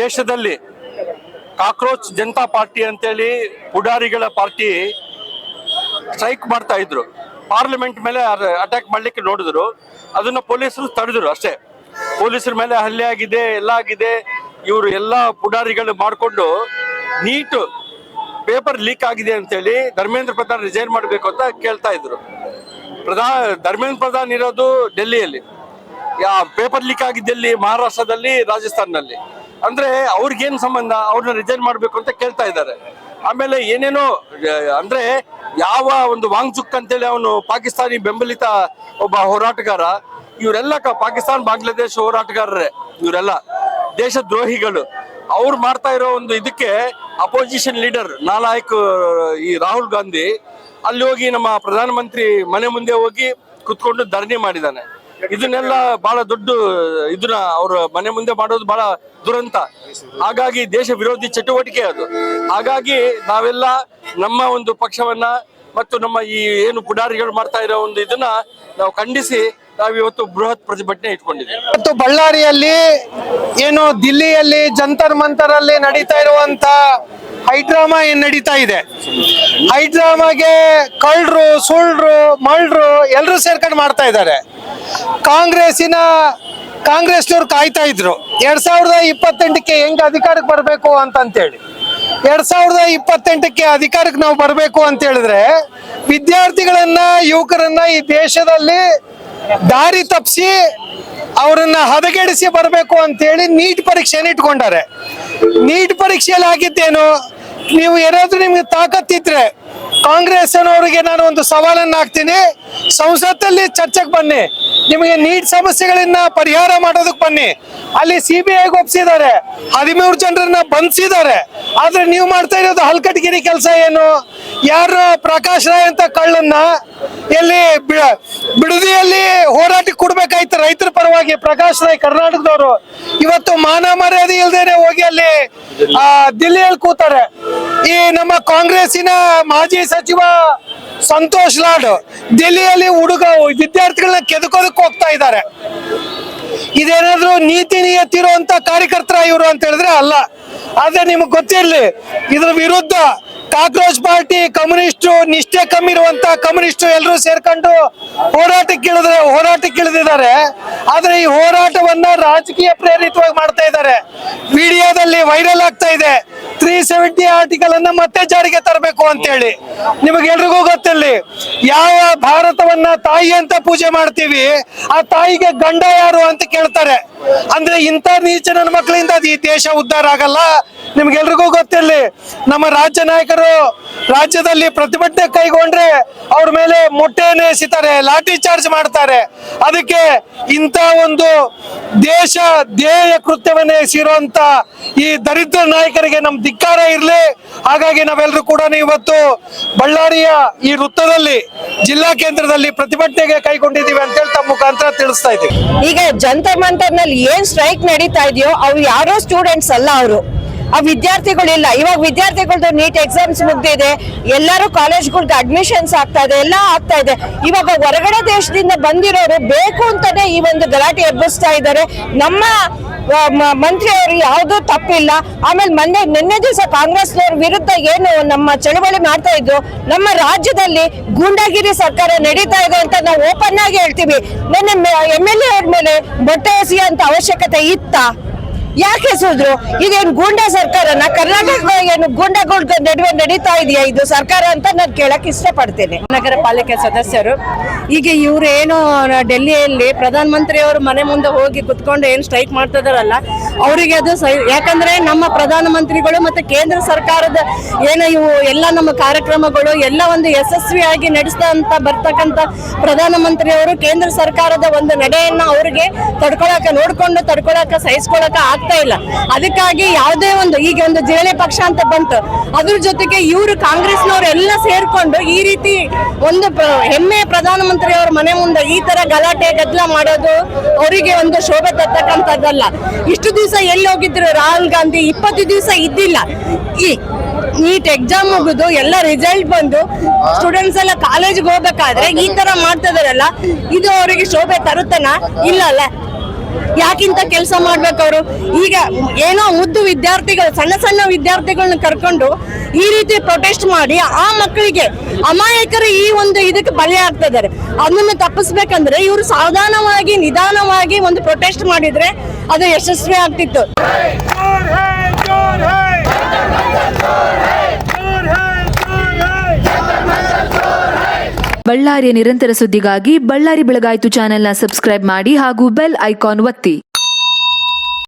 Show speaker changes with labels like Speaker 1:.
Speaker 1: ದೇಶದಲ್ಲಿ cockroach Janata party ಅಂತೇಳಿ ಪುಡಾರಿಗಳ party strike ಮಾಡ್ತಾ ಇದ್ರು. ಪಾರ್ಲಿಮೆಂಟ್ ಮೇಲೆ ಅಟ್ಯಾಕ್ ಮಾಡ್ಲಿಕ್ಕೆ ನೋಡಿದ್ರು, ಅದನ್ನ ಪೊಲೀಸರು ತಡೆದ್ರು ಅಷ್ಟೇ. ಪೊಲೀಸರ ಮೇಲೆ ಹಲ್ಲೆ ಆಗಿದೆ, ಎಲ್ಲ ಆಗಿದೆ. ಇವರು ಎಲ್ಲ ಪುಡಾರಿಗಳು ಮಾಡಿಕೊಂಡು ನೀಟ್ ಪೇಪರ್ ಲೀಕ್ ಆಗಿದೆ ಅಂತೇಳಿ ಧರ್ಮೇಂದ್ರ ಪ್ರಧಾನ್ ರಿಸೈನ್ ಮಾಡಬೇಕು ಅಂತ ಕೇಳ್ತಾ ಇದ್ರು. ಧರ್ಮೇಂದ್ರ ಪ್ರಧಾನ್ ಇರೋದು ಡೆಲ್ಲಿಯಲ್ಲಿ, ಪೇಪರ್ ಲೀಕ್ ಆಗಿದ್ದಲ್ಲಿ ಮಹಾರಾಷ್ಟ್ರದಲ್ಲಿ, ರಾಜಸ್ಥಾನಲ್ಲಿ. ಅಂದ್ರೆ ಅವ್ರಿಗೇನ್ ಸಂಬಂಧ? ಅವ್ರನ್ನ ರಿಸೈನ್ ಮಾಡ್ಬೇಕು ಅಂತ ಕೇಳ್ತಾ ಇದ್ದಾರೆ. ಆಮೇಲೆ ಏನೇನೋ ಅಂದ್ರೆ ಯಾವ ಒಂದು ವಾಂಗ್ಚುಕ್ ಅಂತೇಳಿ ಅವನು ಪಾಕಿಸ್ತಾನಿ ಬೆಂಬಲಿತ ಒಬ್ಬ ಹೋರಾಟಗಾರ. ಇವರೆಲ್ಲ ಪಾಕಿಸ್ತಾನ ಬಾಂಗ್ಲಾದೇಶ ಹೋರಾಟಗಾರರೇ, ಇವರೆಲ್ಲ ದೇಶ ದ್ರೋಹಿಗಳು. ಅವ್ರು ಮಾಡ್ತಾ ಇರೋ ಒಂದು ಇದಕ್ಕೆ ಅಪೋಸಿಷನ್ ಲೀಡರ್ ನಾಲಾಯಕ್ ಈ ರಾಹುಲ್ ಗಾಂಧಿ ಅಲ್ಲಿ ಹೋಗಿ ನಮ್ಮ ಪ್ರಧಾನಮಂತ್ರಿ ಮನೆ ಮುಂದೆ ಹೋಗಿ ಕುತ್ಕೊಂಡು ಧರಣಿ ಮಾಡಿದ್ದಾನೆ. ಇದನ್ನೆಲ್ಲ ಬಹಳ ದೊಡ್ಡ ಇದನ್ನ ಅವ್ರ ಮನೆ ಮುಂದೆ ಮಾಡೋದು ಬಹಳ ದುರಂತ. ಹಾಗಾಗಿ ದೇಶ ವಿರೋಧಿ ಚಟುವಟಿಕೆ ಅದು. ಹಾಗಾಗಿ ನಾವೆಲ್ಲ ನಮ್ಮ ಒಂದು ಪಕ್ಷವನ್ನ ಮತ್ತು ನಮ್ಮ ಈ ಏನು ಪುಡಾರಿಗಳು ಮಾಡ್ತಾ ಇರೋ ಒಂದು ಇದನ್ನ ನಾವು ಖಂಡಿಸಿ ನಾವಿವತ್ತು ಬೃಹತ್ ಪ್ರತಿಭಟನೆ ಇಟ್ಕೊಂಡಿದ್ದೀವಿ.
Speaker 2: ಮತ್ತು ಬಳ್ಳಾರಿಯಲ್ಲಿ ಏನು ದಿಲ್ಲಿಯಲ್ಲಿ ಜಂತರ್ ಮಂತರ್ ಅಲ್ಲಿ ನಡೀತಾ ಇರುವಂತ ಹೈಡ್ರಾಮಾ ಏನ್ ನಡೀತಾ ಇದೆ, ಹೈಡ್ರಾಮಾಗೆ ಕಳ್ಳರು, ಸುಳ್ರು, ಮಳ್ರು ಎಲ್ಲರೂ ಸೇರ್ಕೊಂಡು ಮಾಡ್ತಾ ಇದ್ದಾರೆ. ಕಾಂಗ್ರೆಸ್ನವ್ರು ಕಾಯ್ತಾ ಇದ್ರು 2028ಕ್ಕೆ ಹೆಂಗ್ ಅಧಿಕಾರಕ್ಕೆ ಬರ್ಬೇಕು ಅಂತಂತೇಳಿ. 2028ಕ್ಕೆ ಅಧಿಕಾರಕ್ಕೆ ನಾವು ಬರ್ಬೇಕು ಅಂತ ಹೇಳಿದ್ರೆ ವಿದ್ಯಾರ್ಥಿಗಳನ್ನ, ಯುವಕರನ್ನ ಈ ದೇಶದಲ್ಲಿ ದಾರಿ ತಪ್ಪಿಸಿ ಅವರನ್ನ ಹದಗೆಡಿಸಿ ಬರಬೇಕು ಅಂತೇಳಿ ನೀಟ್ ಪರೀಕ್ಷೆಯನ್ನು ಇಟ್ಕೊಂಡಾರೆ. ನೀಟ್ ಪರೀಕ್ಷೆಯಲ್ಲಿ ಆಗಿದ್ದೇನು, ನೀವು ಏನಾದ್ರೂ ನಿಮ್ಗೆ ತಾಕತ್ತಿದ್ರೆ ಕಾಂಗ್ರೆಸ್ ಅವರಿಗೆ ನಾನು ಒಂದು ಸವಾಲನ್ನ ಹಾಕ್ತೀನಿ, ಸಂಸತ್ತಲ್ಲಿ ಚರ್ಚೆಗೆ ಬನ್ನಿ, ನಿಮಗೆ ನೀಟ್ ಸಮಸ್ಯೆಗಳನ್ನ ಪರಿಹಾರ ಮಾಡೋದಕ್ಕೆ ಬನ್ನಿ. ಅಲ್ಲಿ CBI ಒಪ್ಪಿಸಿದ್ದಾರೆ, 13 ಜನರನ್ನ ಬಂಧಿಸಿದ್ದಾರೆ. ಆದ್ರೆ ನೀವು ಮಾಡ್ತಾ ಇರೋದು ಹಲ್ಕಟ್ಗಿರಿ ಕೆಲಸ ಏನು? ಯಾರು ಪ್ರಕಾಶ್ ರಾಯ್ ಅಂತ ಕಳ್ಳನ್ನ ಎಲ್ಲಿ ಬಿಡದಿಯಲ್ಲಿ ಹೋರಾಟಕ್ಕೆ ಕೊಡ್ಬೇಕಾಯ್ತು ರೈತರ ಪರವಾಗಿ. ಪ್ರಕಾಶ್ ರಾಯ್ ಕರ್ನಾಟಕದವರು ಇವತ್ತು ಮಾನ ಮರ್ಯಾದೆ ಇಲ್ದೇನೆ ಹೋಗಿ ಅಲ್ಲಿ ದಿಲ್ಲಿಯಲ್ಲಿ ಕೂತಾರೆ. ಈ ನಮ್ಮ ಕಾಂಗ್ರೆಸ್ಸಿನ ಮಾಜಿ ಸಚಿವ ಸಂತೋಷ್ ಲಾಡ್ ದಿಲ್ಲಿಯಲ್ಲಿ ವಿದ್ಯಾರ್ಥಿಗಳನ್ನ ಕೆದಕೋದಕ್ಕೆ ಹೋಗ್ತಾ ಇದ್ದಾರೆ. ಇದೇನಾದ್ರೂ ನೀತಿ ನಿಯತ್ತಿರುವಂತ ಕಾರ್ಯಕರ್ತರ ಇವರು ಅಂತ ಹೇಳಿದ್ರೆ ಅಲ್ಲ. ಆದ್ರೆ ನಿಮ್ಗೆ ಗೊತ್ತಿರ್ಲಿ, ಇದ್ರ ವಿರುದ್ಧ ಕಾಕ್ರೋಚ್ ಪಾರ್ಟಿ, ಕಮ್ಯುನಿಸ್ಟು, ನಿಷ್ಠೆ ಕಮ್ಮಿ ಇರುವಂತ ಕಮ್ಯುನಿಸ್ಟು ಎಲ್ಲರೂ ಸೇರ್ಕೊಂಡು ಹೋರಾಟಕ್ಕೆ ಇಳಿದಿದ್ದಾರೆ. ಆದ್ರೆ ಈ ಹೋರಾಟವನ್ನ ರಾಜಕೀಯ ಪ್ರೇರಿತವಾಗಿ ಮಾಡ್ತಾ ಇದ್ದಾರೆ. ವಿಡಿಯೋದಲ್ಲಿ ವೈರಲ್ ಆಗ್ತಾ ಇದೆ 370 ಆರ್ಟಿಕಲ್ ಅನ್ನ ಮತ್ತೆ ಜಾರಿಗೆ ತರಬೇಕು ಅಂತ ಹೇಳಿ. ನಿಮಗೆಲ್ರಿಗೂ ಗೊತ್ತಿರಲಿ, ಯಾವ ಭಾರತವನ್ನ ತಾಯಿ ಅಂತ ಪೂಜೆ ಮಾಡ್ತೀವಿ, ಆ ತಾಯಿಗೆ ಗಂಡ ಯಾರು ಅಂತ ಕೇಳ್ತಾರೆ. ಅಂದ್ರೆ ಇಂಥ ನೀಚ ನನ್ನ ಮಕ್ಕಳಿಂದ ಈ ದೇಶ ಉದ್ಧಾರ ಆಗಲ್ಲ. ನಿಮ್ಗೆಲ್ರಿಗೂ ಗೊತ್ತಿರಲಿ, ನಮ್ಮ ರಾಜ್ಯ ನಾಯಕರು ರಾಜ್ಯದಲ್ಲಿ ಪ್ರತಿಭಟನೆ ಕೈಗೊಂಡ್ರೆ ಅವ್ರ ಮೇಲೆ ಮೊಟ್ಟೆಯನ್ನು ಎಸಿತಾರೆ, ಲಾಠಿ ಚಾರ್ಜ್ ಮಾಡ್ತಾರೆ. ಅದಕ್ಕೆ ಇಂಥ ಒಂದು ದೇಶ ಧ್ಯೇಯ ಕೃತ್ಯವನ್ನೇ ಎಸಿರುವಂತ ಈ ದರಿದ್ರ ನಾಯಕರಿಗೆ ನಮ್ ಧಿಕ್ಕಾರ ಇರ್ಲಿ. ಹಾಗಾಗಿ ನಾವೆಲ್ಲರೂ ಕೂಡ ಇವತ್ತು ಬಳ್ಳಾರಿಯ ಈ ವೃತ್ತದಲ್ಲಿ ಜಿಲ್ಲಾ ಕೇಂದ್ರದಲ್ಲಿ ಪ್ರತಿಭಟನೆಗೆ ಕೈಗೊಂಡಿದ್ದೀವಿ ಅಂತ ಹೇಳಿ ತಮ್ಮ ಮುಖಾಂತರ ತಿಳಿಸ್ತಾ ಇದ್ದೀವಿ.
Speaker 3: ಈಗ ಜಂತರ್ ಮಂತರ್ ನಲ್ಲಿ ಏನ್ ಸ್ಟ್ರೈಕ್ ನಡೀತಾ ಇದೆಯೋ ಅವ್ರು ಯಾರೋ ಸ್ಟೂಡೆಂಟ್ಸ್ ಅಲ್ಲ, ಅವರು ಆ ವಿದ್ಯಾರ್ಥಿಗಳಿಲ್ಲ. ಇವಾಗ ವಿದ್ಯಾರ್ಥಿಗಳದ್ದು ನೀಟ್ ಎಕ್ಸಾಮ್ಸ್ ಮುಗ್ದಿದೆ, ಎಲ್ಲರೂ ಕಾಲೇಜ್ಗಳ್ಗೆ ಅಡ್ಮಿಷನ್ಸ್ ಆಗ್ತಾ ಇದೆ, ಎಲ್ಲ ಆಗ್ತಾ ಇದೆ. ಇವಾಗ ಹೊರಗಡೆ ದೇಶದಿಂದ ಬಂದಿರೋರು ಬೇಕು ಅಂತಾನೆ ಈ ಒಂದು ಗಲಾಟೆ ಎಬ್ಬಿಸ್ತಾ ಇದ್ದಾರೆ. ನಮ್ಮ ಮಂತ್ರಿಯವರು ಯಾವುದೂ ತಪ್ಪಿಲ್ಲ. ಆಮೇಲೆ ನಿನ್ನೆ ದಿವಸ ಕಾಂಗ್ರೆಸ್ನವ್ರ ವಿರುದ್ಧ ಏನು ನಮ್ಮ ಚಳವಳಿ ಮಾಡ್ತಾ ಇದ್ರು, ನಮ್ಮ ರಾಜ್ಯದಲ್ಲಿ ಗೂಂಡಾಗಿರಿ ಸರ್ಕಾರ ನಡೀತಾ ಇದೆ ಅಂತ ನಾವು ಓಪನ್ ಆಗಿ ಹೇಳ್ತೀವಿ. ನನ್ನ MLA ಅವ್ರ ಮೇಲೆ ಮೊಟ್ಟೆ ಎಸೆಯುವಂತ ಅವಶ್ಯಕತೆ ಇತ್ತಾ? ಯಾಕೆ ಎಸೆದ್ರು? ಇದೇನು ಗೂಂಡಾ ಸರ್ಕಾರನ? ಕರ್ನಾಟಕ ಏನು ಗೂಂಡಾಗಳ ನಡುವೆ ನಡೀತಾ ಇದೆಯಾ ಇದು ಸರ್ಕಾರ ಅಂತ ನಾನು ಕೇಳಕ್ ಇಷ್ಟಪಡ್ತೇನೆ.
Speaker 4: ನಗರ ಪಾಲಿಕೆ ಸದಸ್ಯರು ಈಗ ಇವ್ರು ಏನು ಡೆಲ್ಲಿಯಲ್ಲಿ ಪ್ರಧಾನ ಮಂತ್ರಿ ಅವರು ಮನೆ ಮುಂದೆ ಹೋಗಿ ಕುತ್ಕೊಂಡು ಏನು ಸ್ಟ್ರೈಕ್ ಮಾಡ್ತಿದಾರಲ್ಲ, ಅವರಿಗೆ ಅದು ಯಾಕಂದ್ರೆ ನಮ್ಮ ಪ್ರಧಾನ ಮಂತ್ರಿಗಳು ಮತ್ತೆ ಕೇಂದ್ರ ಸರ್ಕಾರದ ಏನು ಇವು ಎಲ್ಲ ನಮ್ಮ ಕಾರ್ಯಕ್ರಮಗಳು ಎಲ್ಲ ಒಂದು ಯಶಸ್ವಿಯಾಗಿ ನಡೆಸ್ತಾ ಅಂತ ಬರ್ತಕ್ಕಂಥ ಪ್ರಧಾನ ಮಂತ್ರಿ ಅವರು ಕೇಂದ್ರ ಸರ್ಕಾರದ ಒಂದು ನಡೆಯನ್ನ ಅವ್ರಿಗೆ ನೋಡ್ಕೊಂಡು ತಡ್ಕೊಳಕ ಸಹಿಸ್ಕೊಳಕ ಆಗ್ತಾ ಇಲ್ಲ. ಅದಕ್ಕಾಗಿ ಯಾವುದೇ ಒಂದು ಈಗ ಒಂದು ಜೆಡಿಎ ಪಕ್ಷ ಅಂತ ಬಂತು, ಅದ್ರ ಜೊತೆಗೆ ಇವರು ಕಾಂಗ್ರೆಸ್ನವ್ರು ಎಲ್ಲ ಸೇರ್ಕೊಂಡು ಈ ರೀತಿ ಒಂದು ಹೆಮ್ಮೆ ಪ್ರಧಾನಮಂತ್ರಿ ಅವ್ರ ಮನೆ ಮುಂದೆ ಈ ತರ ಗಲಾಟೆ ಗದ್ದಲ ಮಾಡೋದು ಅವರಿಗೆ ಒಂದು ಶೋಭೆ ತರ್ತಕ್ಕಂಥದ್ದಲ್ಲ. ಇಷ್ಟು ದಿವಸ ಎಲ್ಲಿ ಹೋಗಿದ್ರು ರಾಹುಲ್ ಗಾಂಧಿ? 20 ದಿವಸ ಇದ್ದಿಲ್ಲ. ಈ ನೀಟ್ ಎಕ್ಸಾಮ್ ಮುಗಿದು ಎಲ್ಲ ರಿಸಲ್ಟ್ ಬಂದು ಸ್ಟೂಡೆಂಟ್ಸ್ ಎಲ್ಲ ಕಾಲೇಜ್ಗೆ ಹೋಗ್ಬೇಕಾದ್ರೆ ಈ ತರ ಮಾಡ್ತಾ ಇದಾರಲ್ಲ, ಇದು ಅವರಿಗೆ ಶೋಭೆ ತರುತ್ತನ? ಇಲ್ಲ ಅಲ್ಲ. ಯಾಕಿಂತ ಕೆಲಸ ಮಾಡ್ಬೇಕು ಅವರು? ಈಗ ಏನೋ ಮುದ್ದು ವಿದ್ಯಾರ್ಥಿಗಳು, ಸಣ್ಣ ಸಣ್ಣ ವಿದ್ಯಾರ್ಥಿಗಳನ್ನ ಕರ್ಕೊಂಡು ಈ ರೀತಿ ಪ್ರೊಟೆಸ್ಟ್ ಮಾಡಿ ಆ ಮಕ್ಕಳಿಗೆ ಅಮಾಯಕರು ಈ ಒಂದು ಇದಕ್ಕೆ ಬಲಿ ಆಗ್ತಾ ಇದ್ದಾರೆ. ಅದನ್ನ ತಪ್ಪಿಸ್ಬೇಕಂದ್ರೆ ಇವರು ಸಾವಧಾನವಾಗಿ ನಿಧಾನವಾಗಿ ಒಂದು ಪ್ರೊಟೆಸ್ಟ್ ಮಾಡಿದ್ರೆ ಅದು ಯಶಸ್ವಿ ಆಗ್ತಿತ್ತು.
Speaker 5: ಬಳ್ಳಾರಿಯ ನಿರಂತರ ಸುದ್ದಿಗಾಗಿ ಬಳ್ಳಾರಿ ಬೆಳಗಾಯಿತು ಚಾನೆಲ್ನ ಸಬ್ಸ್ಕ್ರೈಬ್ ಮಾಡಿ ಹಾಗೂ ಬೆಲ್ ಐಕಾನ್ ಒತ್ತಿ.